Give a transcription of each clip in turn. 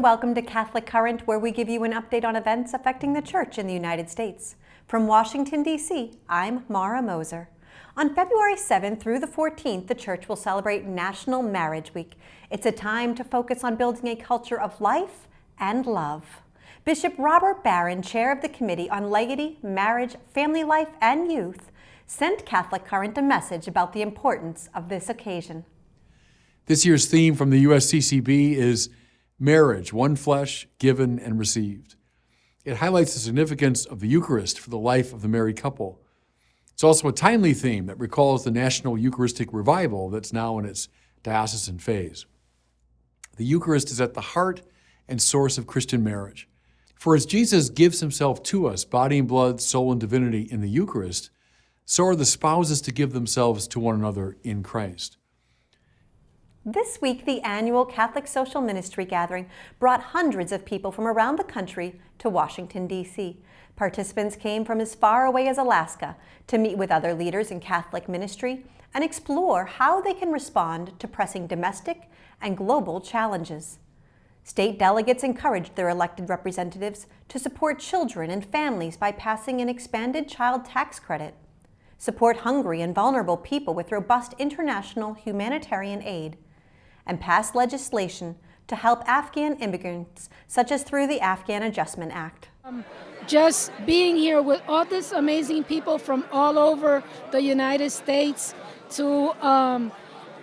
and welcome to Catholic Current, where we give you an update on events affecting the Church in the United States. From Washington, D.C., I'm Mara Moser. On February 7th through the 14th, the Church will celebrate National Marriage Week. It's a time to focus on building a culture of life and love. Bishop Robert Barron, chair of the Committee on Laity, Marriage, Family Life, and Youth, sent Catholic Current a message about the importance of this occasion. This year's theme from the USCCB is Marriage, One Flesh, Given and Received. It highlights the significance of the Eucharist for the life of the married couple. It's also a timely theme that recalls the National Eucharistic Revival that's now in its diocesan phase. The Eucharist is at the heart and source of Christian marriage. For as Jesus gives himself to us, body and blood, soul and divinity in the Eucharist, so are the spouses to give themselves to one another in Christ. This week, the annual Catholic Social Ministry Gathering brought hundreds of people from around the country to Washington, D.C. Participants came from as far away as Alaska to meet with other leaders in Catholic ministry and explore how they can respond to pressing domestic and global challenges. State delegates encouraged their elected representatives to support children and families by passing an expanded child tax credit, support hungry and vulnerable people with robust international humanitarian aid, and pass legislation to help Afghan immigrants, such as through the Afghan Adjustment Act. Just being here with all these amazing people from all over the United States to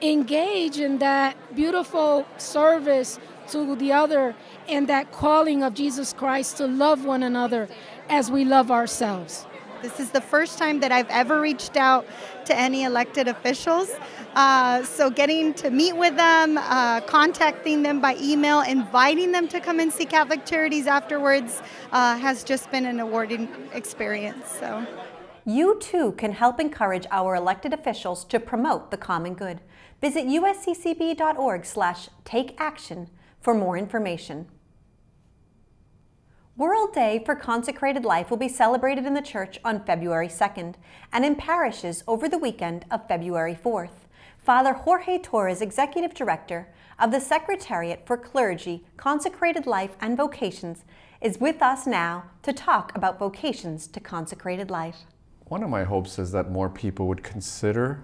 engage in that beautiful service to the other and that calling of Jesus Christ to love one another as we love ourselves. This is the first time that I've ever reached out to any elected officials. So getting to meet with them, contacting them by email, inviting them to come and see Catholic Charities afterwards has just been an rewarding experience. So, you too can help encourage our elected officials to promote the common good. Visit usccb.org/takeaction for more information. World Day for Consecrated Life will be celebrated in the Church on February 2nd and in parishes over the weekend of February 4th. Father Jorge Torres, Executive Director of the Secretariat for Clergy, Consecrated Life and Vocations, is with us now to talk about vocations to consecrated life. One of my hopes is that more people would consider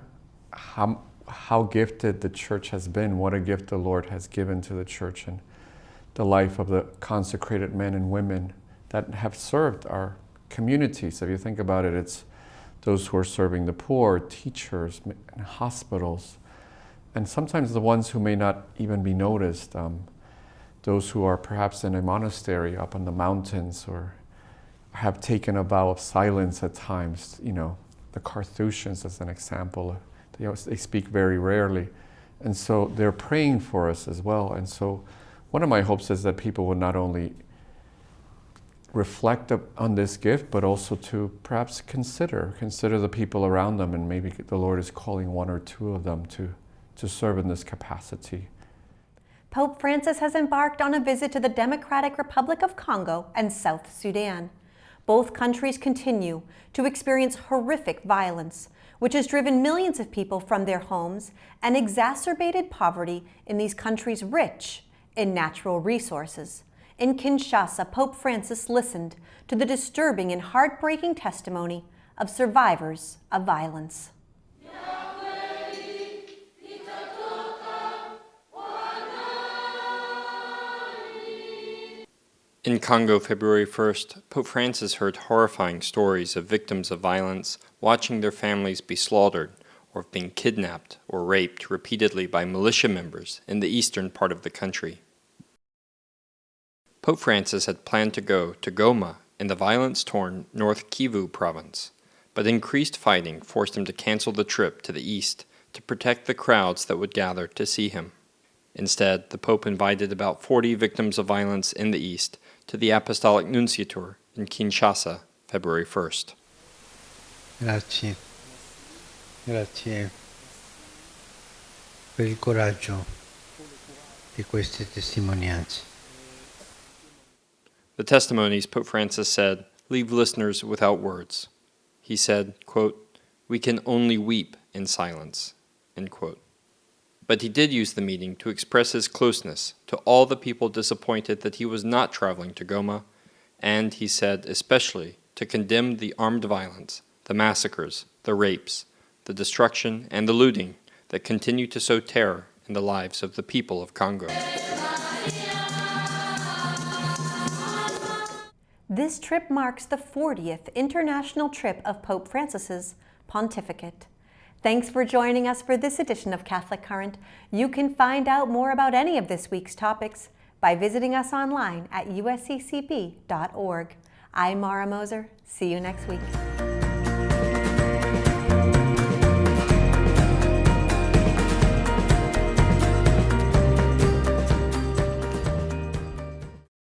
how gifted the Church has been, what a gift the Lord has given to the Church and the life of the consecrated men and women that have served our communities. If you think about it, it's those who are serving the poor, teachers, and hospitals, and sometimes the ones who may not even be noticed, those who are perhaps in a monastery up on the mountains or have taken a vow of silence at times. You know, the Carthusians as an example, they speak very rarely, and so they're praying for us as well. And so one of my hopes is that people will not only reflect on this gift, but also to perhaps consider the people around them, and maybe the Lord is calling one or two of them to serve in this capacity. Pope Francis has embarked on a visit to the Democratic Republic of Congo and South Sudan. Both countries continue to experience horrific violence, which has driven millions of people from their homes and exacerbated poverty in these countries rich in natural resources. In Kinshasa, Pope Francis listened to the disturbing and heartbreaking testimony of survivors of violence. In Congo, February 1st, Pope Francis heard horrifying stories of victims of violence watching their families be slaughtered or being kidnapped or raped repeatedly by militia members in the eastern part of the country. Pope Francis had planned to go to Goma in the violence-torn North Kivu province, but increased fighting forced him to cancel the trip to the east to protect the crowds that would gather to see him. Instead, the Pope invited about 40 victims of violence in the east to the Apostolic Nunciature in Kinshasa, February 1st. Grazie per il coraggio di queste testimonianze. The testimonies, Pope Francis said, leave listeners without words. He said, quote, "We can only weep in silence," end quote. But he did use the meeting to express his closeness to all the people disappointed that he was not traveling to Goma, and, he said, especially to condemn the armed violence, the massacres, the rapes, the destruction, and the looting that continue to sow terror in the lives of the people of Congo. This trip marks the 40th international trip of Pope Francis's pontificate. Thanks for joining us for this edition of Catholic Current. You can find out more about any of this week's topics by visiting us online at usccb.org. I'm Mara Moser. See you next week.